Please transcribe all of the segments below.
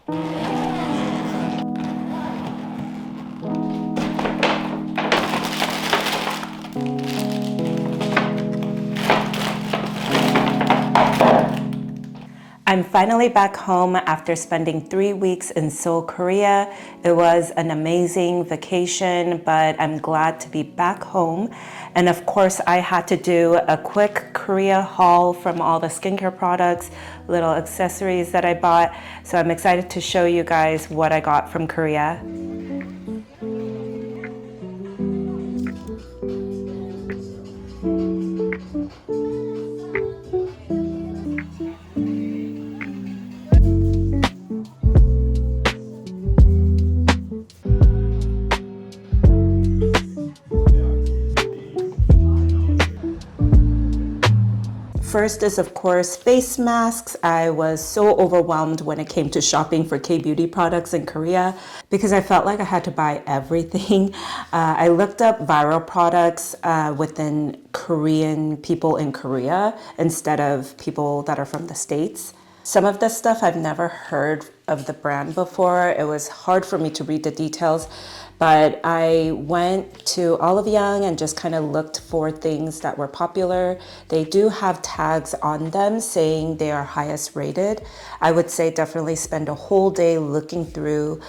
I'm finally back home after spending 3 weeks in Seoul, Korea. It was an amazing vacation, but I'm glad to be back home. And of course, I had to do a quick Korea haul from all the skincare products, little accessories that I bought. So I'm excited to show you guys what I got from Korea. First is, of course, face masks. I was so overwhelmed when it came to shopping for K-beauty products in Korea because I felt like I had to buy everything. I looked up viral products within Korean people in Korea instead of people that are from the States. Some of this stuff I've never heard of the brand before. It was hard for me to read the details, but I went to Olive Young and just kind of looked for things that were popular. They do have tags on them saying they are highest rated. I would say definitely spend a whole day looking through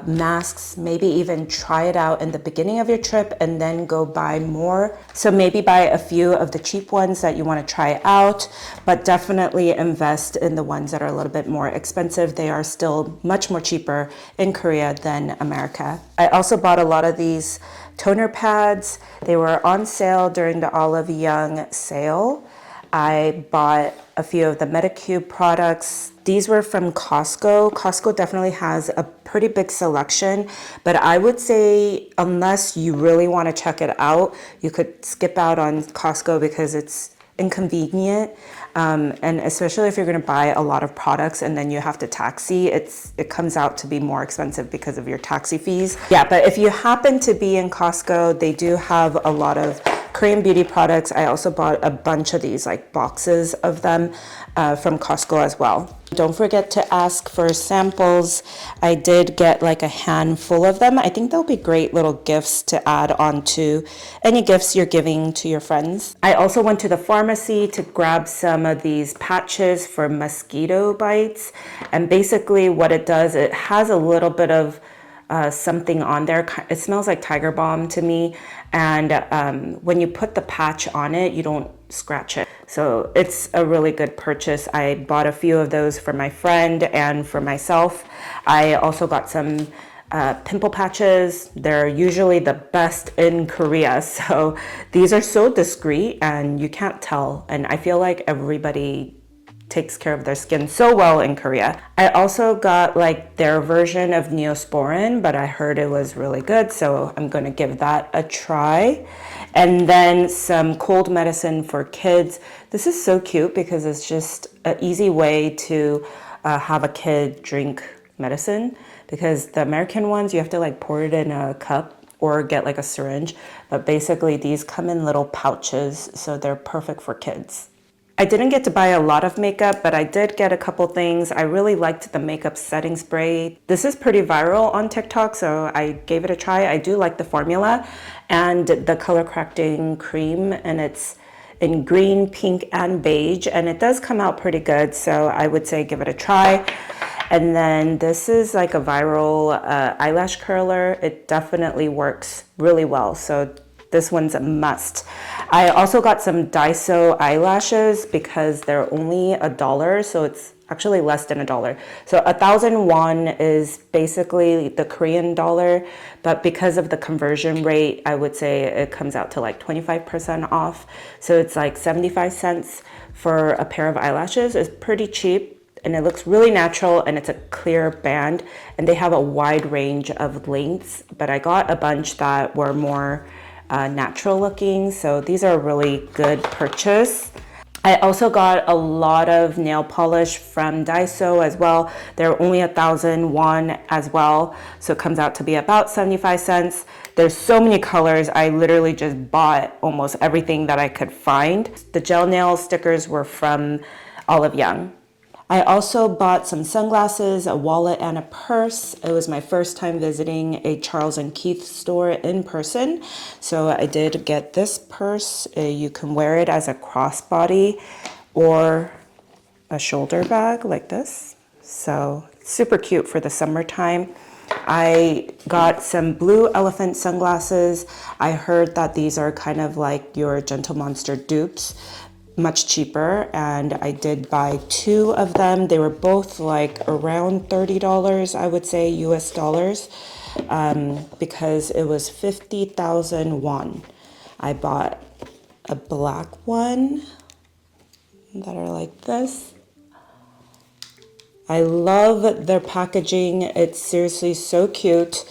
masks, maybe even try it out in the beginning of your trip and then go buy more. So maybe buy a few of the cheap ones that you want to try out, but definitely invest in the ones that are a little bit more expensive. They are still much more cheaper in Korea than America. I also bought a lot of these toner pads. They were on sale during the Olive Young sale. I bought a few of the Medicube products. These were from Costco. Costco definitely has a pretty big selection, but I would say unless you really want to check it out, you could skip out on Costco because it's inconvenient. And especially if you're going to buy a lot of products and then you have to taxi, it comes out to be more expensive because of your taxi fees. Yeah, but if you happen to be in Costco, they do have a lot of Korean beauty products. I also bought a bunch of these like boxes of them from Costco as well. Don't forget to ask for samples. I did get like a handful of them. I think they'll be great little gifts to add on to any gifts you're giving to your friends. I also went to the pharmacy to grab some of these patches for mosquito bites. And basically what it does, it has a little bit of something on there. It smells like Tiger Balm to me. And when you put the patch on it, you don't scratch it. So it's a really good purchase. I bought a few of those for my friend and for myself. I also got some pimple patches. They're usually the best in Korea. So these are so discreet and you can't tell. And I feel like everybody takes care of their skin so well in Korea. I also got like their version of Neosporin, but I heard it was really good, so I'm gonna give that a try. And then some cold medicine for kids. This is so cute because it's just an easy way to have a kid drink medicine, because the American ones, you have to like pour it in a cup or get like a syringe, but basically these come in little pouches, so they're perfect for kids. I didn't get to buy a lot of makeup, but I did get a couple things. I really liked the makeup setting spray. This is pretty viral on TikTok, so I gave it a try. I do like the formula and the color correcting cream, and it's in green, pink, and beige, and it does come out pretty good, so I would say give it a try. And then this is like a viral eyelash curler. It definitely works really well, so this one's a must. I also got some Daiso eyelashes because they're only $1, so it's actually less than $1. So 1,000 won is basically the Korean dollar, but because of the conversion rate, I would say it comes out to like 25% off. So it's like 75 cents for a pair of eyelashes. It's pretty cheap. And it looks really natural, and it's a clear band, and they have a wide range of lengths, but I got a bunch that were more natural looking, so these are a really good purchase. I also got a lot of nail polish from Daiso as well. They're only 1,000 won as well, so it comes out to be about 75 cents. There's so many colors. I literally just bought almost everything that I could find. The gel nail stickers were from Olive Young. I also bought some sunglasses, a wallet, and a purse. It was my first time visiting a Charles & Keith store in person. So I did get this purse. You can wear it as a crossbody or a shoulder bag like this. So super cute for the summertime. I got some blue elephant sunglasses. I heard that these are kind of like your Gentle Monster dupes, much cheaper, and I did buy 2 of them. They were both like around $30, I would say, US dollars, because it was 50,000 won. I bought a black one that are like this. I love their packaging. It's seriously so cute.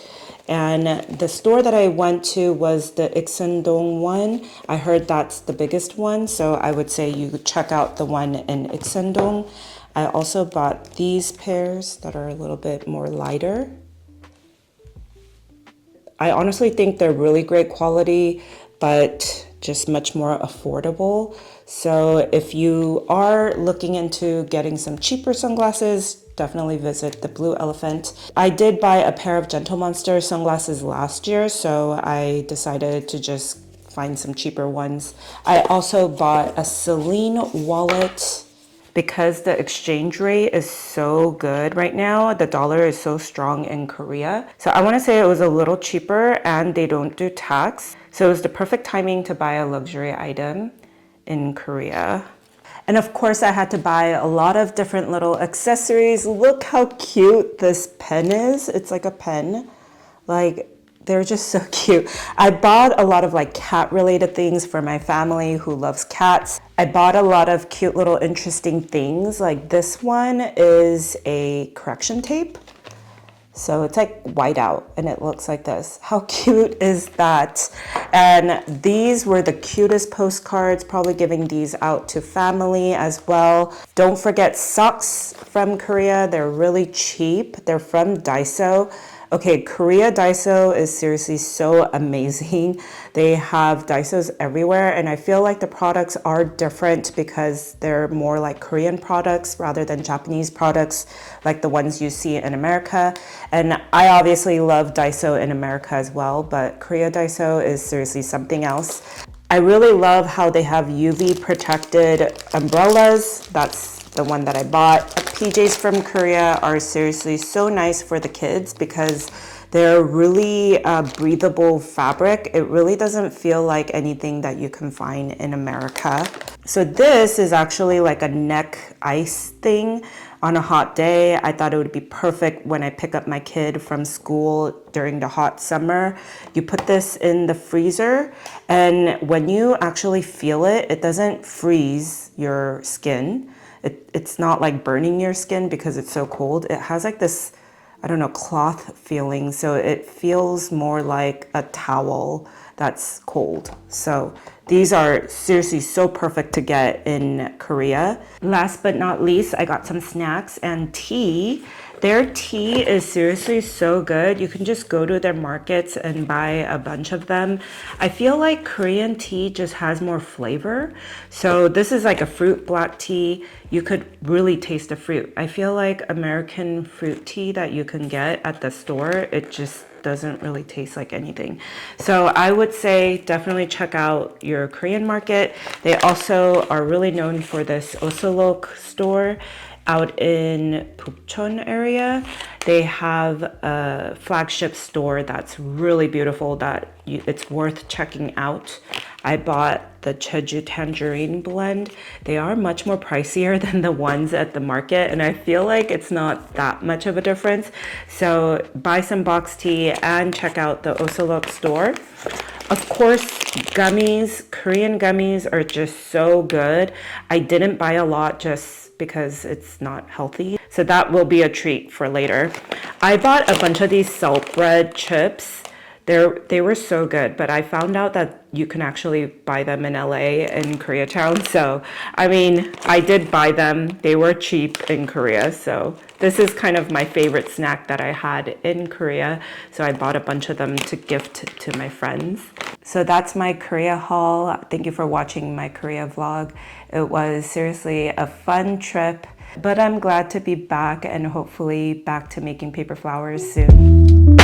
And the store that I went to was the Iksan-dong one. I heard that's the biggest one, so I would say you check out the one in Iksan-dong. I also bought these pairs that are a little bit more lighter. I honestly think they're really great quality, but just much more affordable. So if you are looking into getting some cheaper sunglasses, definitely visit the Blue Elephant. I did buy a pair of Gentle Monster sunglasses last year, so I decided to just find some cheaper ones. I also bought a Celine wallet. Because the exchange rate is so good right now, the dollar is so strong in Korea. So I want to say it was a little cheaper and they don't do tax. So it was the perfect timing to buy a luxury item in Korea. And of course I had to buy a lot of different little accessories. Look how cute this pen is. It's like a pen. Like, they're just so cute. I bought a lot of like cat related things for my family who loves cats. I bought a lot of cute little interesting things. Like this one is a correction tape. So it's like white out and it looks like this. How cute is that? And these were the cutest postcards, probably giving these out to family as well. Don't forget socks from Korea. They're really cheap. They're from Daiso. Okay, Korea Daiso is seriously so amazing. They have Daisos everywhere, and I feel like the products are different because they're more like Korean products rather than Japanese products like the ones you see in America. And I obviously love Daiso in America as well, but Korea Daiso is seriously something else. I really love how they have UV protected umbrellas. That's the one that I bought. PJs from Korea are seriously so nice for the kids because they're really breathable fabric. It really doesn't feel like anything that you can find in America. So this is actually like a neck ice thing on a hot day. I thought it would be perfect when I pick up my kid from school during the hot summer. You put this in the freezer, and when you actually feel it, it doesn't freeze your skin. It's not like burning your skin because it's so cold. It has like this, I don't know, cloth feeling. So it feels more like a towel that's cold. So these are seriously so perfect to get in Korea. Last but not least, I got some snacks and tea. Their tea is seriously so good. You can just go to their markets and buy a bunch of them. I feel like Korean tea just has more flavor. So this is like a fruit black tea. You could really taste the fruit. I feel like American fruit tea that you can get at the store, it just doesn't really taste like anything. So I would say definitely check out your Korean market. They also are really known for this Osolok store out in Pukchon area. They have a flagship store that's really beautiful that it's worth checking out. I bought the Jeju Tangerine blend. They are much more pricier than the ones at the market, and I feel like it's not that much of a difference. So buy some box tea and check out the Osolok store. Of course, gummies, Korean gummies are just so good. I didn't buy a lot just because it's not healthy. So that will be a treat for later. I bought a bunch of these salt bread chips. They were so good, but I found out that you can actually buy them in LA in Koreatown. So, I mean, I did buy them. They were cheap in Korea. So this is kind of my favorite snack that I had in Korea. So I bought a bunch of them to gift to my friends. So that's my Korea haul. Thank you for watching my Korea vlog. It was seriously a fun trip. But I'm glad to be back and hopefully back to making paper flowers soon.